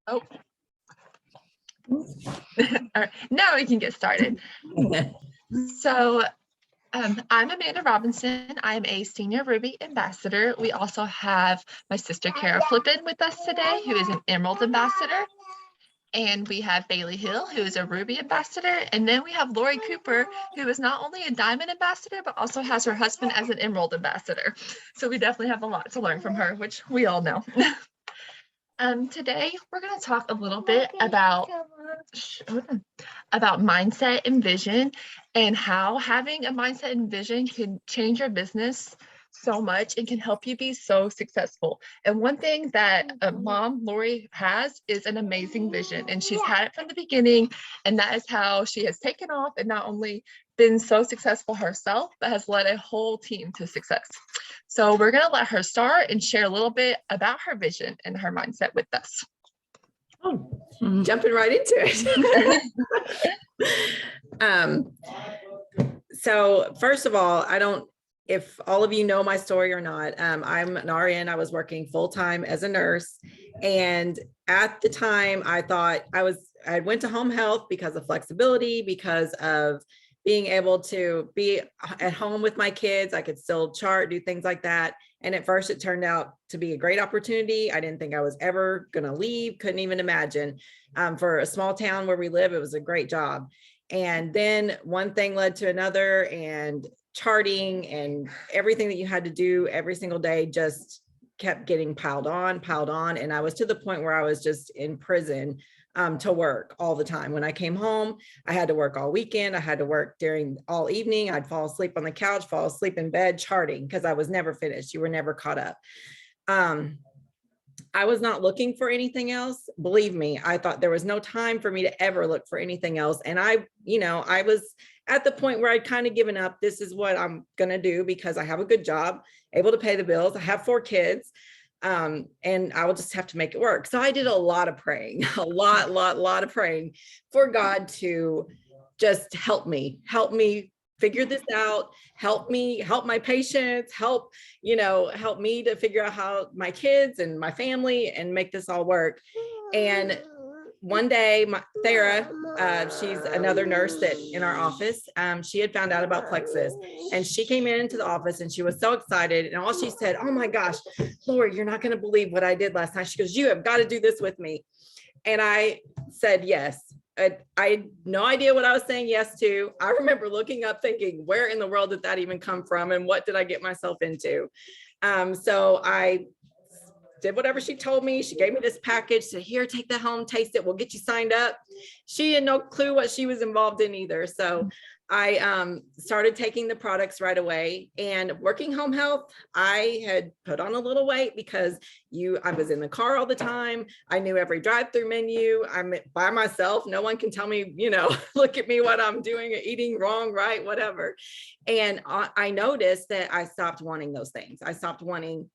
Oh, all right. Now we can get started. So I'm Amanda Robinson. I'm a senior Ruby ambassador. We also have my sister Kara Flippin with us today, who is an Emerald ambassador. And we have Bailey Hill, who is a Ruby ambassador. And then we have Lori Cooper, who is not only a Diamond ambassador, but also has her husband as an Emerald ambassador. So we definitely have a lot to learn from her, which we all know. Today, we're going to talk a little bit about mindset and vision, and how having a mindset and vision can change your business so much and can help you be so successful. And one thing that mom Lori has is an amazing vision, and she's had it from the beginning, and that is how she has taken off and not only been so successful herself, but has led a whole team to success. So we're going to let her start and share a little bit about her vision and her mindset with us. Oh, jumping right into it. So first of all, if all of you know my story or not, I'm an RN. I was working full-time as a nurse. And at the time I thought I went to home health because of flexibility, because of being able to be at home with my kids. I could still chart, do things like that. And at first it turned out to be a great opportunity. I didn't think I was ever going to leave. Couldn't even imagine. For a small town where we live, it was a great job. And then one thing led to another, and charting and everything that you had to do every single day just kept getting piled on. And I was to the point where I was just in prison to work all the time. When I came home, I had to work all weekend. I had to work during all evening. I'd fall asleep on the couch, fall asleep in bed charting, because I was never finished. You were never caught up. I was not looking for anything else. Believe me, I thought there was no time for me to ever look for anything else. And I was at the point where I'd kind of given up. This is what I'm going to do because I have a good job, able to pay the bills. I have 4 kids. And I will just have to make it work. So I did a lot of praying, a lot of praying for God to just help me figure this out, help my patients, help me to figure out how my kids and my family and make this all work. And one day, Sarah, she's another nurse that in our office, she had found out about Plexus, and she came into the office and she was so excited. And all she said, "Oh my gosh, Lori, you're not going to believe what I did last night." She goes, "You have got to do this with me." And I said, yes. I had no idea what I was saying yes to. I remember looking up thinking, where in the world did that even come from? And what did I get myself into? So I did whatever she told me. She gave me this package, said, "Here, take that home, taste it. We'll get you signed up." She had no clue what she was involved in either. So I started taking the products right away, and working home health. I had put on a little weight because I was in the car all the time. I knew every drive-through menu. I'm by myself. No one can tell me, look at me, what I'm doing, eating wrong, right, whatever. And I noticed that I stopped wanting those things. I stopped wanting,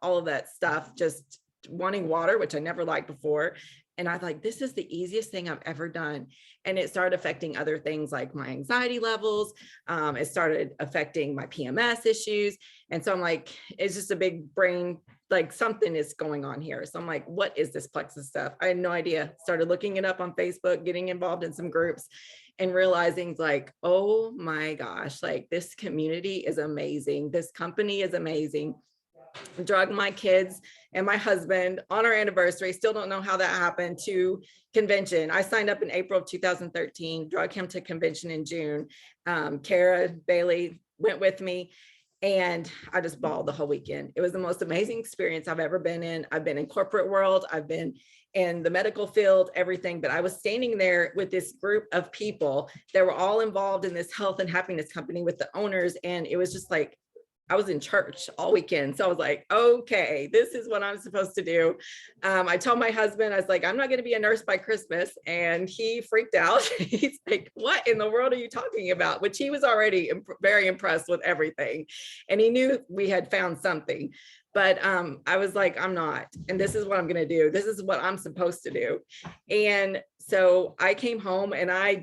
all of that stuff, just wanting water, which I never liked before. And I was like, this is the easiest thing I've ever done. And it started affecting other things like my anxiety levels. It started affecting my PMS issues. And so I'm like, it's just a big brain, like something is going on here. So I'm like, what is this Plexus stuff? I had no idea. Started looking it up on Facebook, getting involved in some groups, and realizing like, oh my gosh, like this community is amazing. This company is amazing. Drug my kids and my husband on our anniversary. Still don't know how that happened, to convention. I signed up in April of 2013, drug him to convention in June. Kara, Bailey went with me, and I just bawled the whole weekend. It was the most amazing experience I've ever been in. I've been in corporate world. I've been in the medical field, everything, but I was standing there with this group of people that were all involved in this health and happiness company with the owners. And it was just like, I was in church all weekend. So I was like, okay, this is what I'm supposed to do. I told my husband, I was like, I'm not going to be a nurse by Christmas. And he freaked out. He's like, what in the world are you talking about? Which he was already very impressed with everything. And he knew we had found something. But I was like, I'm not. And this is what I'm going to do. This is what I'm supposed to do. And so I came home, and I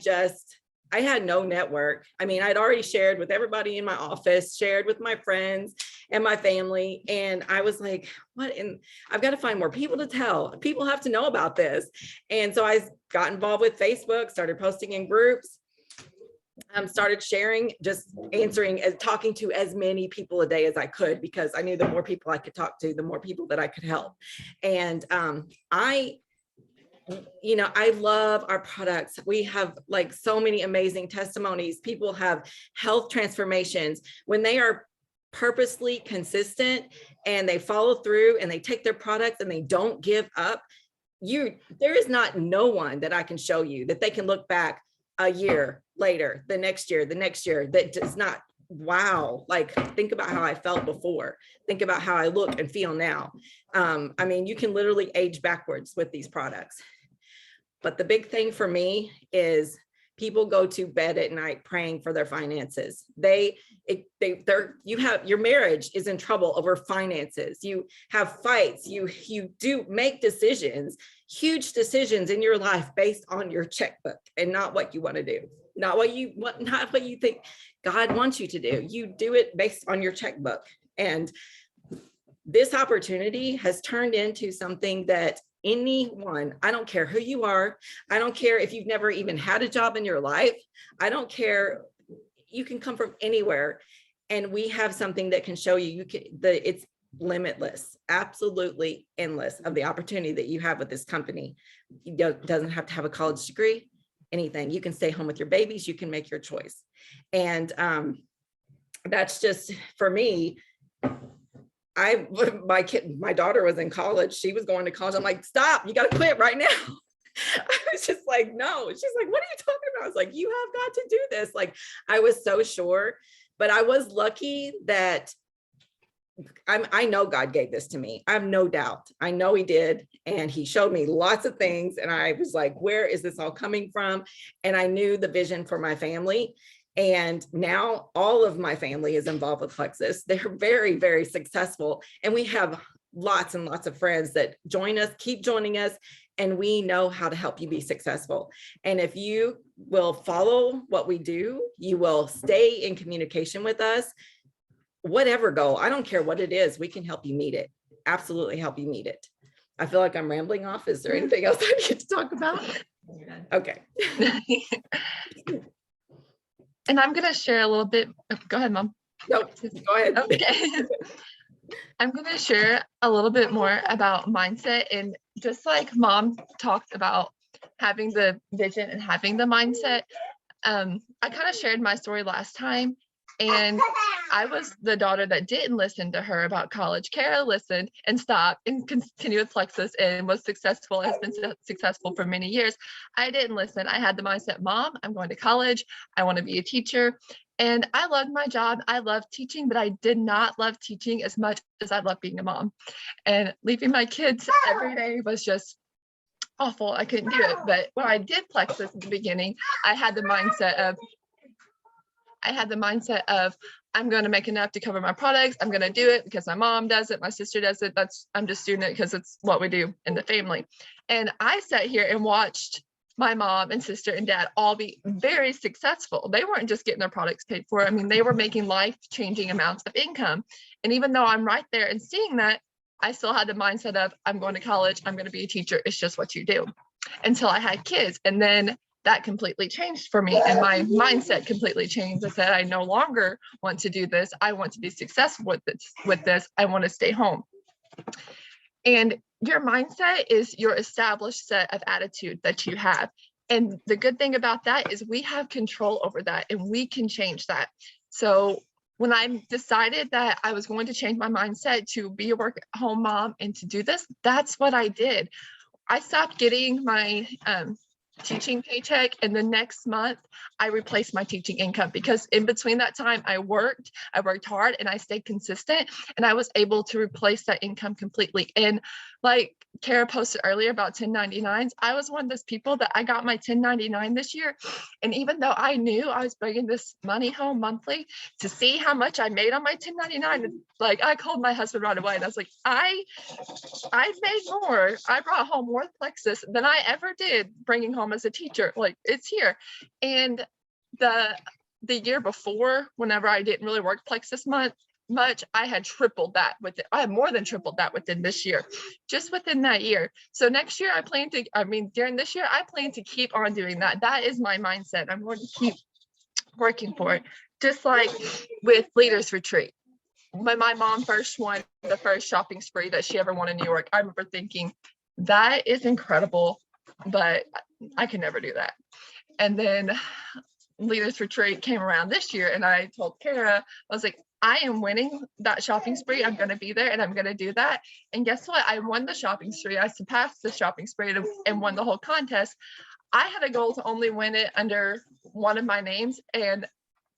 had no network. I mean, I'd already shared with everybody in my office, shared with my friends, and my family. And I was like, what? And I've got to find more people to tell. People have to know about this. And so I got involved with Facebook, started posting in groups, started sharing, just answering and talking to as many people a day as I could, because I knew the more people I could talk to, the more people that I could help. And I love our products. We have like so many amazing testimonies. People have health transformations when they are purposely consistent and they follow through and they take their products and they don't give up. There is no one that I can show you that they can look back a year later, the next year, that does not, wow, like think about how I felt before, think about how I look and feel now. I mean, you can literally age backwards with these products. But the big thing for me is people go to bed at night praying for their finances. Your marriage is in trouble over finances. You have fights. You do make decisions, huge decisions in your life based on your checkbook and not what you want to do, not what you think God wants you to do. You do it based on your checkbook. And this opportunity has turned into something that anyone, I don't care who you are, I don't care if you've never even had a job in your life, I don't care, you can come from anywhere, and we have something that can show you, it's limitless, absolutely endless of the opportunity that you have with this company. It doesn't have to have a college degree, anything. You can stay home with your babies, you can make your choice. And that's just, for me, my daughter was in college. She was going to college. I'm like, stop, you got to quit right now. I was just like, no. She's like, what are you talking about? I was like, you have got to do this. Like, I was so sure, but I was lucky that I know God gave this to me. I have no doubt. I know he did. And he showed me lots of things. And I was like, where is this all coming from? And I knew the vision for my family. And now all of my family is involved with Plexus. They're very, very successful. And we have lots and lots of friends that join us, keep joining us, and we know how to help you be successful. And if you will follow what we do, you will stay in communication with us, whatever goal, I don't care what it is, we can help you meet it. Absolutely help you meet it. I feel like I'm rambling off. Is there anything else I need to talk about? Okay. And I'm going to share a little bit. Go ahead, Mom. No, go ahead. Okay. I'm going to share a little bit more about mindset. And just like Mom talked about having the vision and having the mindset, I kind of shared my story last time. And I was the daughter that didn't listen to her about college. Kara listened and stopped and continued with Plexus and was successful, has been successful for many years. I didn't listen. I had the mindset, Mom, I'm going to college. I want to be a teacher. And I loved my job. I loved teaching, but I did not love teaching as much as I loved being a mom. And leaving my kids every day was just awful. I couldn't do it. But when I did Plexus at the beginning, I had the mindset of I'm going to make enough to cover my products. I'm going to do it because my mom does it. My sister does it. I'm just doing it because it's what we do in the family. And I sat here and watched my mom and sister and dad all be very successful. They weren't just getting their products paid for. I mean, they were making life-changing amounts of income. And even though I'm right there and seeing that, I still had the mindset of I'm going to college. I'm going to be a teacher. It's just what you do, until I had kids. And then that completely changed for me, and my mindset completely changed. I said, I no longer want to do this. I want to be successful with this. I want to stay home. And your mindset is your established set of attitude that you have. And the good thing about that is we have control over that, and we can change that. So when I decided that I was going to change my mindset to be a work-at-home mom and to do this, that's what I did. I stopped getting my teaching paycheck, and the next month I replaced my teaching income, because in between that time I worked hard and I stayed consistent, and I was able to replace that income completely. And like Kara posted earlier about 1099s, I was one of those people that I got my 1099 this year, and even though I knew I was bringing this money home monthly, to see how much I made on my 1099, like I called my husband right away and I was like, I made more. I brought home more Plexus than I ever did bringing home as a teacher. Like, it's here. And the year before, whenever I didn't really work Plexus month, much, I had tripled that with it. I had more than tripled that within this year, just within that year. So next year during this year, I plan to keep on doing that. That is my mindset. I'm going to keep working for it. Just like with Leaders Retreat. When my mom first won the first shopping spree that she ever won in New York, I remember thinking, that is incredible, but I can never do that. And then Leaders Retreat came around this year, and I told Kara, I was like, I am winning that shopping spree. I'm going to be there, and I'm going to do that. And guess what? I won the shopping spree. I surpassed the shopping spree and won the whole contest. I had a goal to only win it under one of my names, and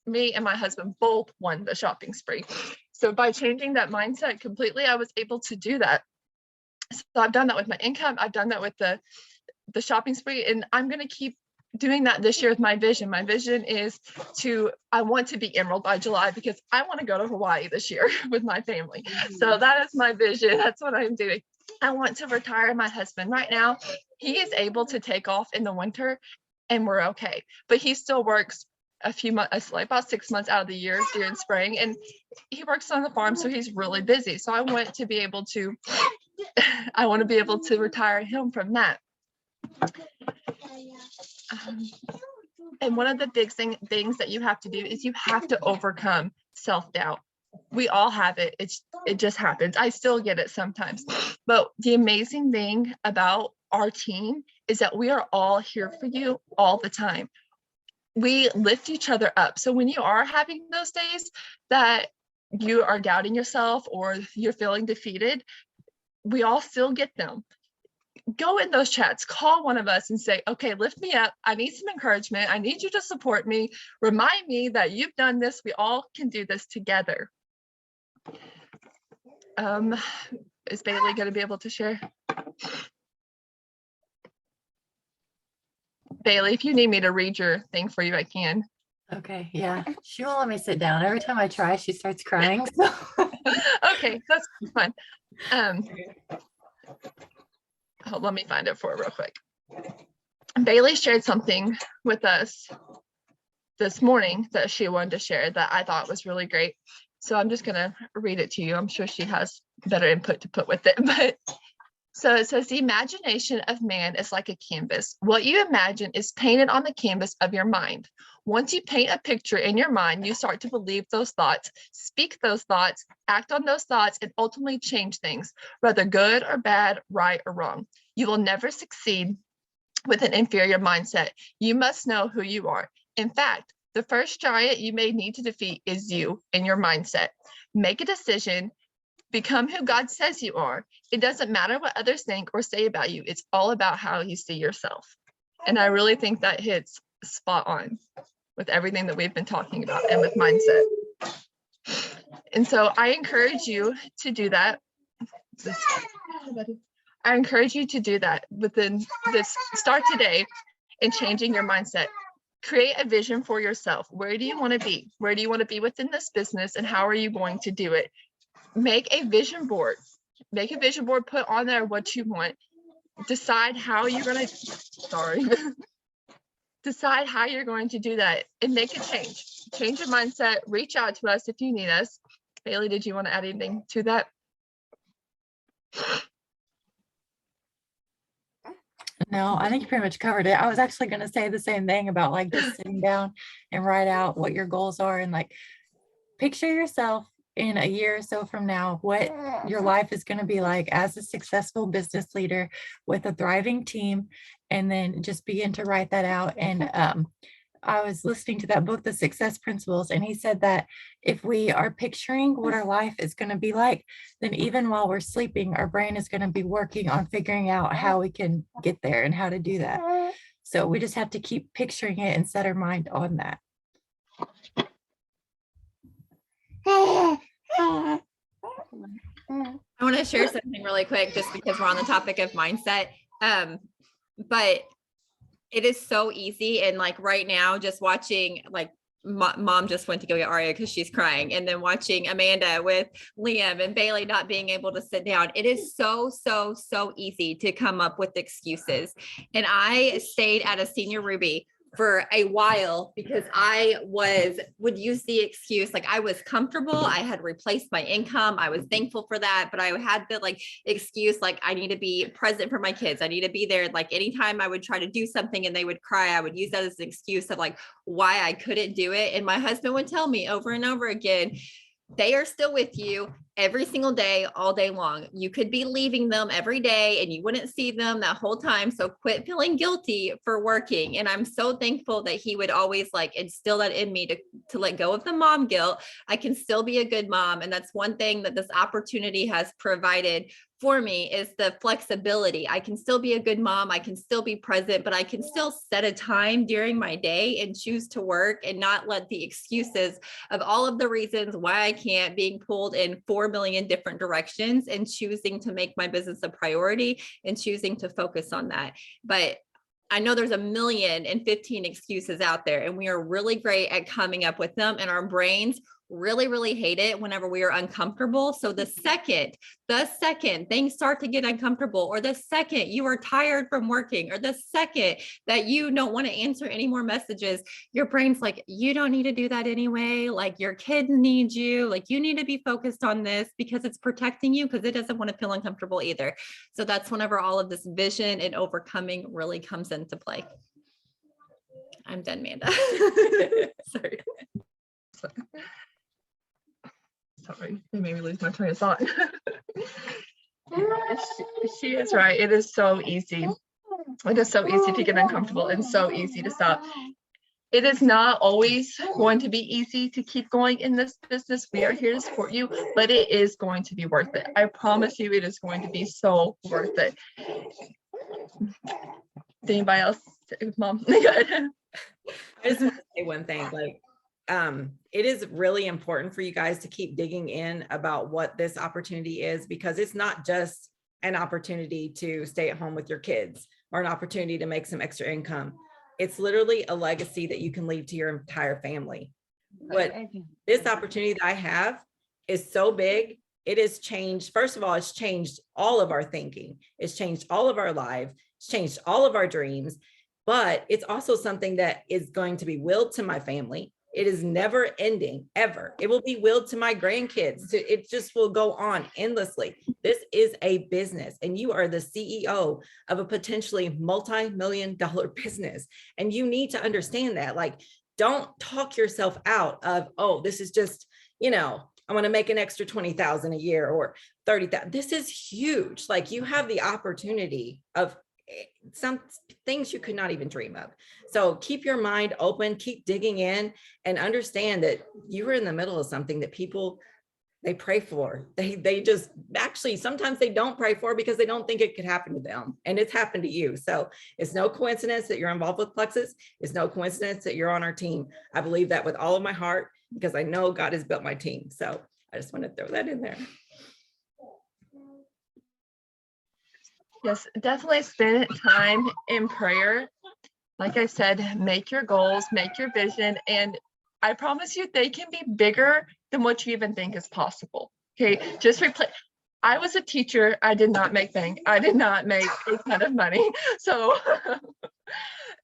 me and my husband both won the shopping spree. So by changing that mindset completely, I was able to do that. So I've done that with my income. I've done that with the shopping spree, and I'm going to keep doing that this year with my vision. My vision is I want to be Emerald by July, because I want to go to Hawaii this year with my family. So that is my vision. That's what I'm doing. I want to retire my husband. Right now, he is able to take off in the winter and we're okay. But he still works a few months, like about 6 months out of the year during spring. And he works on the farm, so he's really busy. So I want to be able to retire him from that. And one of the big things that you have to do is you have to overcome self-doubt. We all have it. It just happens. I still get it sometimes. But the amazing thing about our team is that we are all here for you all the time. We lift each other up. So when you are having those days that you are doubting yourself or you're feeling defeated, we all still get them. Go in those chats, call one of us and say, okay, lift me up. I need some encouragement. I need you to support me. Remind me that you've done this. We all can do this together. Is Bailey going to be able to share? Bailey, if you need me to read your thing for you, I can. Okay, yeah. She won't let me sit down. Every time I try, she starts crying. So. Okay, that's fine. Let me find it for her real quick. Bailey shared something with us this morning that she wanted to share that I thought was really great. So I'm just going to read it to you. I'm sure she has better input to put with it. But so it says, the imagination of man is like a canvas. What you imagine is painted on the canvas of your mind. Once you paint a picture in your mind, you start to believe those thoughts, speak those thoughts, act on those thoughts, and ultimately change things, whether good or bad, right or wrong. You will never succeed with an inferior mindset. You must know who you are. In fact, the first giant you may need to defeat is you and your mindset. Make a decision. Become who God says you are. It doesn't matter what others think or say about you. It's all about how you see yourself. And I really think that hits spot on with everything that we've been talking about and with mindset. And so I encourage you to do that. I encourage you to do that within this. Start today in changing your mindset. Create a vision for yourself. Where do you want to be? Where do you want to be within this business, and how are you going to do it? Make a vision board. Make a vision board, put on there what you want. Decide how you're going to, decide how you're going to do that and make a change. Change your mindset. Reach out to us if you need us. Bailey, did you want to add anything to that? No, I think you pretty much covered it. I was actually going to say the same thing about like just sitting down and write out what your goals are and like picture yourself in a year or so from now, what your life is going to be like as a successful business leader with a thriving team, and then just begin to write that out. And I was listening to that book, The Success Principles, and he said that if we are picturing what our life is going to be like, then even while we're sleeping, our brain is going to be working on figuring out how we can get there and how to do that. So we just have to keep picturing it and set our mind on that. I want to share something really quick just because we're on the topic of mindset. But it is so easy. And like right now, just watching, like mom just went to go get Aria because she's crying. And then watching Amanda with Liam and Bailey not being able to sit down. It is so easy to come up with excuses. And I stayed at a Senior Ruby for a while because I would use the excuse, like I was comfortable. I had replaced my income. I was thankful for that, but I had the like excuse, like I need to be present for my kids. I need to be there. Like anytime I would try to do something and they would cry, I would use that as an excuse of like why I couldn't do it. And my husband would tell me over and over again, they are still with you every single day, all day long. You could be leaving them every day and you wouldn't see them that whole time. So quit feeling guilty for working. And I'm so thankful that he would always like instill that in me to let go of the mom guilt. I can still be a good mom. And that's one thing that this opportunity has provided for me is the flexibility. I can still be a good mom. I can still be present, but I can still set a time during my day and choose to work and not let the excuses of all of the reasons why I can't being pulled in 4 million different directions and choosing to make my business a priority and choosing to focus on that. But I know there's 1,000,015 excuses out there, and we are really great at coming up with them, and our brains really hate it whenever we are uncomfortable. So the second things start to get uncomfortable, or the second you are tired from working, or the second that you don't want to answer any more messages, your brain's like, you don't need to do that anyway. Like your kid needs you, like you need to be focused on this because it's protecting you, because it doesn't want to feel uncomfortable either. So that's whenever all of this vision and overcoming really comes into play. I'm done, Manda. Sorry. Sorry, they made me lose my train of thought. She is right. It is so easy. It is so easy to get uncomfortable and so easy to stop. It is not always going to be easy to keep going in this business. We are here to support you, but it is going to be worth it. I promise you, it is going to be so worth it. Did anybody else? Mom, go ahead. I just want to say one thing, like, it is really important for you guys to keep digging in about what this opportunity is, because it's not just an opportunity to stay at home with your kids or an opportunity to make some extra income. It's literally a legacy that you can leave to your entire family. But this opportunity that I have is so big. It has changed. First of all, it's changed all of our thinking. It's changed all of our lives. It's changed all of our dreams. But it's also something that is going to be willed to my family. It is never ending, ever. It will be willed to my grandkids. It just will go on endlessly. This is a business, and you are the CEO of a potentially multi-million-dollar business. And you need to understand that. Like, don't talk yourself out of, oh, this is just, you know, I want to make an extra 20,000 a year or 30,000. This is huge. Like, you have the opportunity of some things you could not even dream of. So keep your mind open, keep digging in, and understand that you are in the middle of something that people, they pray for. They just, actually, sometimes they don't pray for because they don't think it could happen to them. And it's happened to you. So it's no coincidence that you're involved with Plexus. It's no coincidence that you're on our team. I believe that with all of my heart, because I know God has built my team. So I just want to throw that in there. Yes, definitely spend time in prayer. Like I said, make your goals, make your vision, and I promise you they can be bigger than what you even think is possible. Okay, just replace. I was a teacher. I did not make bank. I did not make a ton of money. So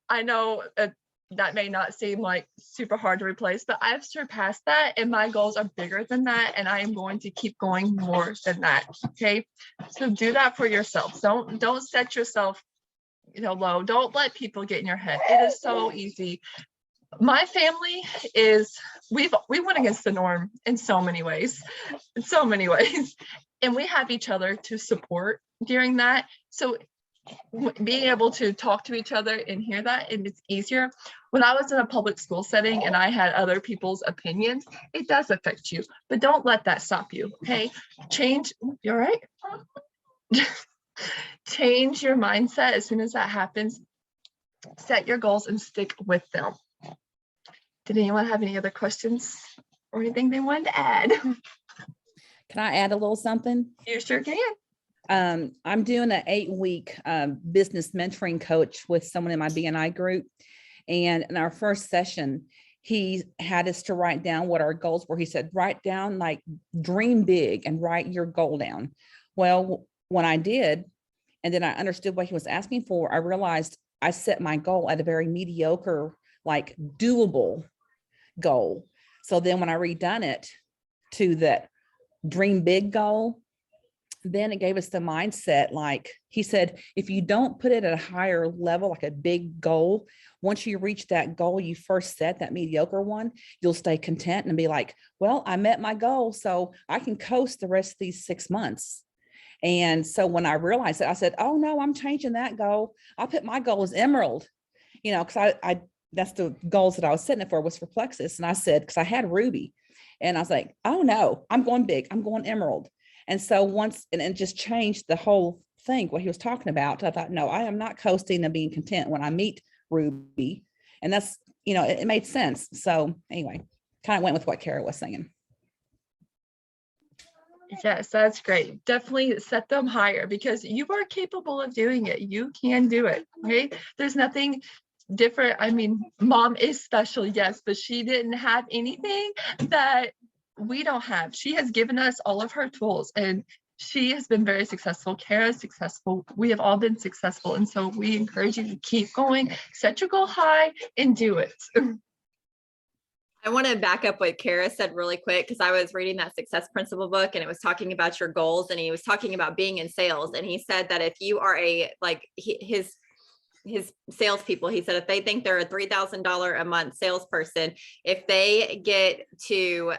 I know that may not seem like super hard to replace, but I've surpassed that, and my goals are bigger than that, and I am going to keep going more than that. Okay, so do that for yourself. Don't set yourself, low. Don't let people get in your head. It is so easy. My family is, we went against the norm in so many ways, and we have each other to support during that. So being able to talk to each other and hear that, and it's easier. When I was in a public school setting and I had other people's opinions, it does affect you, but don't let that stop you. Okay, change. You're right. Change your mindset as soon as that happens. Set your goals and stick with them. Did anyone have any other questions or anything they wanted to add? Can I add a little something? You sure can. I'm doing an 8-week business mentoring coach with someone in my BNI group. And in our first session, he had us to write down what our goals were. He said, write down, like, dream big and write your goal down. Well, when I did, and then I understood what he was asking for, I realized I set my goal at a very mediocre, like doable goal. So then when I redone it to that dream big goal, then it gave us the mindset, like he said, if you don't put it at a higher level, like a big goal, once you reach that goal you first set, that mediocre one, you'll stay content and be like, well, I met my goal, so I can coast the rest of these 6 months. And so when I realized it, I said, oh no, I'm changing that goal. I'll put my goal as emerald, because I that's the goals that I was setting it for, was for Plexus. And I said, because I had Ruby, and I was like, oh no, I'm going big, I'm going emerald. And so once, and just changed the whole thing, what he was talking about. I thought, no, I am not coasting and being content when I meet Ruby. And that's, it made sense. So anyway, kind of went with what Kara was saying. Yes, that's great. Definitely set them higher because you are capable of doing it. You can do it, right? There's nothing different. I mean, mom is special, yes, but she didn't have anything that we don't have. She has given us all of her tools and she has been very successful. Kara's successful. We have all been successful. And so we encourage you to keep going, set your goal high and do it. I want to back up what Kara said really quick, because I was reading that Success Principle book and it was talking about your goals, and he was talking about being in sales. And he said that if you are his salespeople, he said if they think they're a $3,000 a month salesperson, if they get to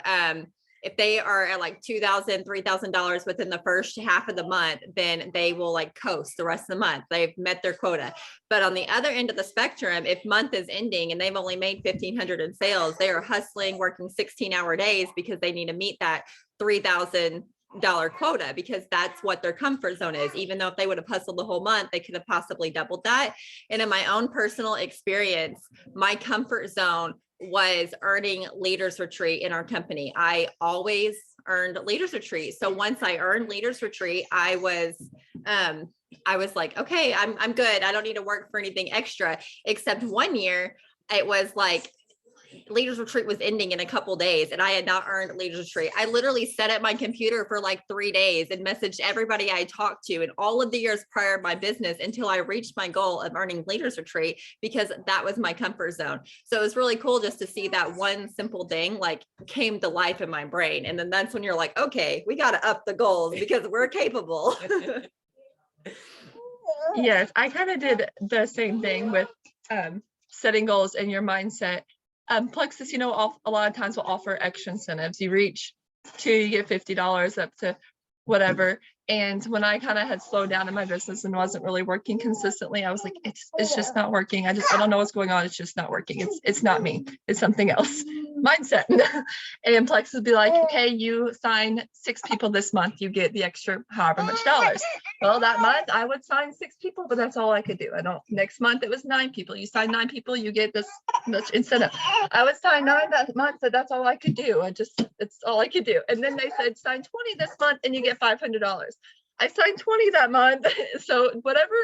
if they are at like $2,000, $3,000 within the first half of the month, then they will like coast the rest of the month. They've met their quota. But on the other end of the spectrum, if month is ending and they've only made 1,500 in sales, they are hustling, working 16-hour days because they need to meet that $3,000 quota, because that's what their comfort zone is. Even though if they would have hustled the whole month, they could have possibly doubled that. And in my own personal experience, my comfort zone was earning Leaders Retreat in our company. I always earned Leaders Retreat. So once I earned Leaders Retreat, I was like, okay, I'm good. I don't need to work for anything extra. Except one year, it was like Leaders Retreat was ending in a couple days and I had not earned Leaders Retreat. I literally sat at my computer for like 3 days and messaged everybody I talked to in all of the years prior to my business until I reached my goal of earning Leaders Retreat, because that was my comfort zone. So it was really cool just to see that one simple thing like came to life in my brain. And then that's when you're like, okay, we got to up the goals because we're capable. Yes, I kind of did the same thing with setting goals and your mindset. Plexus, a lot of times will offer extra incentives. You reach 2, you get $50 up to whatever. And when I kind of had slowed down in my business and wasn't really working consistently, I was like, it's just not working. I don't know what's going on. It's just not working. It's not me. It's something else. Mindset. And Plexus would be like, okay, you sign 6 people this month, you get the extra however much dollars. Well, that month I would sign 6 people, but that's all I could do. Next month it was 9 people. You sign 9 people, you get this much incentive. I would sign 9 that month, but that's all I could do. It's all I could do. And then they said, sign 20 this month and you get $500. I signed 20 that month. So whatever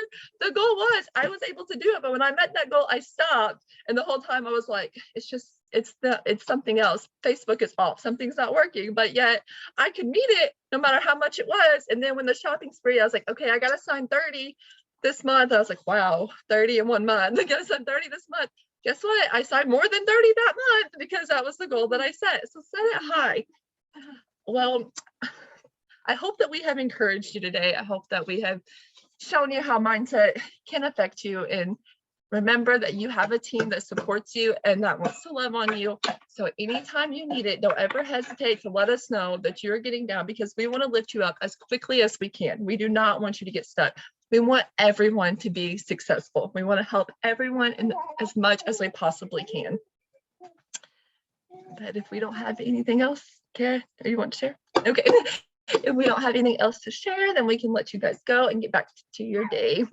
the goal was, I was able to do it. But when I met that goal, I stopped. And the whole time I was like, it's something else. Facebook is off. Something's not working. But yet I could meet it no matter how much it was. And then when the shopping spree, I was like, okay, I got to sign 30 this month. I was like, wow, 30 in 1 month. I got to sign 30 this month. Guess what? I signed more than 30 that month because that was the goal that I set. So set it high. Well, I hope that we have encouraged you today. I hope that we have shown you how mindset can affect you, and remember that you have a team that supports you and that wants to love on you. So anytime you need it, don't ever hesitate to let us know that you're getting down, because we want to lift you up as quickly as we can. We do not want you to get stuck. We want everyone to be successful. We want to help everyone in as much as we possibly can. But if we don't have anything else, Kara, you want to share? Okay. If we don't have anything else to share, then we can let you guys go and get back to your day.